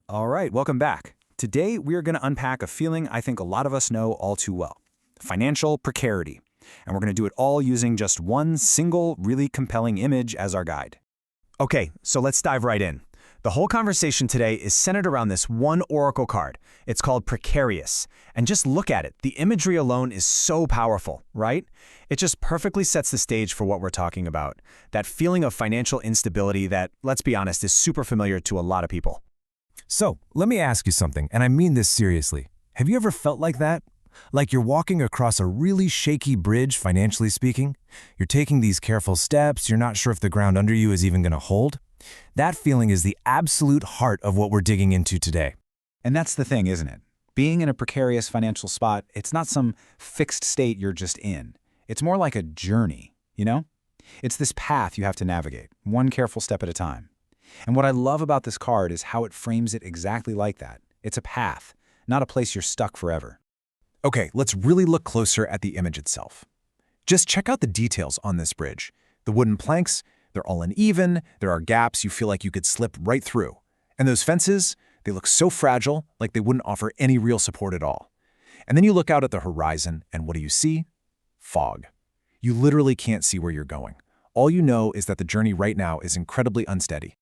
All right, welcome back. Today, we are going to unpack a feeling I think a lot of us know all too well: financial precarity. And we're going to do it all using just one single, really compelling image as our guide. Okay, so let's dive right in. The whole conversation today is centered around this one oracle card. It's called Precarious. And just look at it. The imagery alone is so powerful, right? It just perfectly sets the stage for what we're talking about. That feeling of financial instability that, let's be honest, is super familiar to a lot of people. So, let me ask you something, and I mean this seriously. Have you ever felt like that? Like you're walking across a really shaky bridge, financially speaking? You're taking these careful steps, you're not sure if the ground under you is even going to hold? That feeling is the absolute heart of what we're digging into today. And that's the thing, isn't it? Being in a precarious financial spot, it's not some fixed state you're just in. It's more like a journey, you know? It's this path you have to navigate, one careful step at a time. And what I love about this card is how it frames it exactly like that. It's a path, not a place you're stuck forever. Okay, let's really look closer at the image itself. Just check out the details on this bridge. The wooden planks, they're all uneven, there are gaps you feel like you could slip right through. And those fences, they look so fragile, like they wouldn't offer any real support at all. And then you look out at the horizon, and what do you see? Fog. You literally can't see where you're going. All you know is that the journey right now is incredibly unsteady.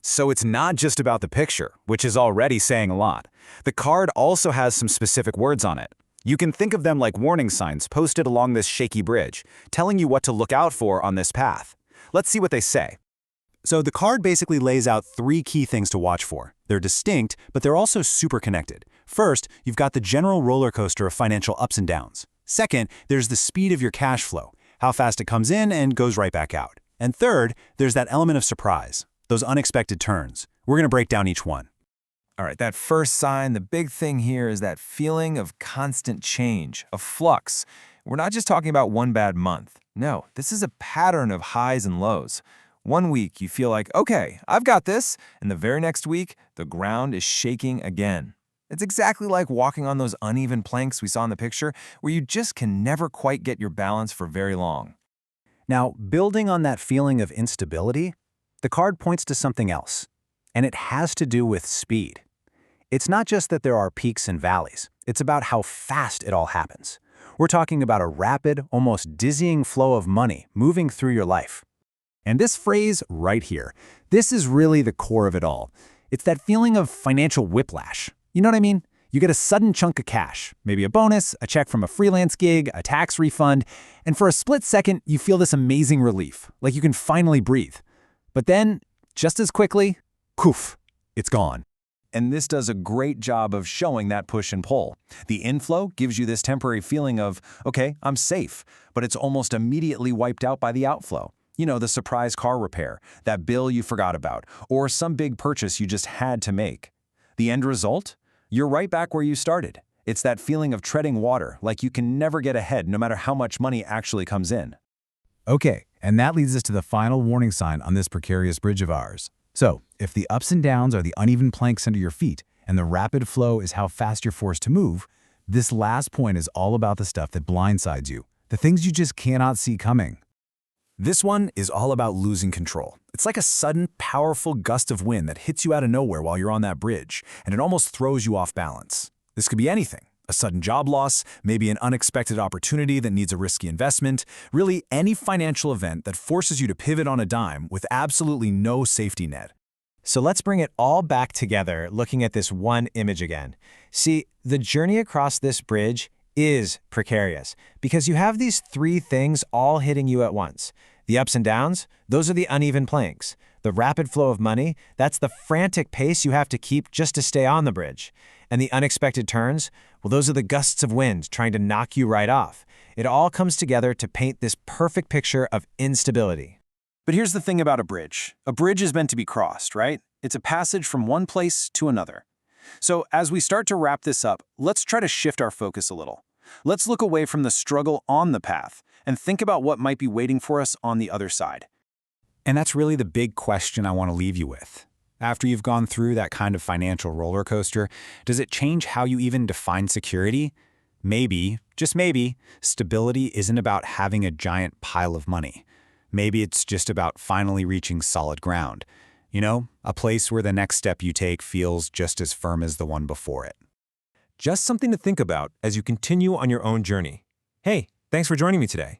So it's not just about the picture, which is already saying a lot. The card also has some specific words on it. You can think of them like warning signs posted along this shaky bridge, telling you what to look out for on this path. Let's see what they say. So the card basically lays out three key things to watch for. They're distinct, but they're also super connected. First, you've got the general roller coaster of financial ups and downs. Second, there's the speed of your cash flow, how fast it comes in and goes right back out. And third, there's that element of surprise, those unexpected turns. We're going to break down each one. All right, that first sign, the big thing here is that feeling of constant change, of flux. We're not just talking about one bad month. No, this is a pattern of highs and lows. One week you feel like, okay, I've got this, and the very next week, the ground is shaking again. It's exactly like walking on those uneven planks we saw in the picture, where you just can never quite get your balance for very long. Now, building on that feeling of instability, the card points to something else, and it has to do with speed. It's not just that there are peaks and valleys, it's about how fast it all happens. We're talking about a rapid, almost dizzying flow of money moving through your life. And this phrase right here, this is really the core of it all. It's that feeling of financial whiplash. You know what I mean? You get a sudden chunk of cash, maybe a bonus, a check from a freelance gig, a tax refund, and for a split second, you feel this amazing relief, like you can finally breathe. But then, just as quickly, poof, it's gone. And this does a great job of showing that push and pull. The inflow gives you this temporary feeling of, okay, I'm safe, but it's almost immediately wiped out by the outflow. You know, the surprise car repair, that bill you forgot about, or some big purchase you just had to make. The end result? You're right back where you started. It's that feeling of treading water, like you can never get ahead no matter how much money actually comes in. Okay, and that leads us to the final warning sign on this precarious bridge of ours. So, if the ups and downs are the uneven planks under your feet, and the rapid flow is how fast you're forced to move, this last point is all about the stuff that blindsides you, the things you just cannot see coming. This one is all about losing control. It's like a sudden, powerful gust of wind that hits you out of nowhere while you're on that bridge, and it almost throws you off balance. This could be anything. A sudden job loss, maybe an unexpected opportunity that needs a risky investment, really any financial event that forces you to pivot on a dime with absolutely no safety net. So let's bring it all back together, looking at this one image again. See, the journey across this bridge is precarious because you have these three things all hitting you at once. The ups and downs, those are the uneven planks. The rapid flow of money, that's the frantic pace you have to keep just to stay on the bridge. And the unexpected turns, well, those are the gusts of wind trying to knock you right off. It all comes together to paint this perfect picture of instability. But here's the thing about a bridge. A bridge is meant to be crossed, right? It's a passage from one place to another. So as we start to wrap this up, let's try to shift our focus a little. Let's look away from the struggle on the path and think about what might be waiting for us on the other side. And that's really the big question I want to leave you with. After you've gone through that kind of financial roller coaster, does it change how you even define security? Maybe, just maybe, stability isn't about having a giant pile of money. Maybe it's just about finally reaching solid ground. You know, a place where the next step you take feels just as firm as the one before it. Just something to think about as you continue on your own journey. Hey, thanks for joining me today.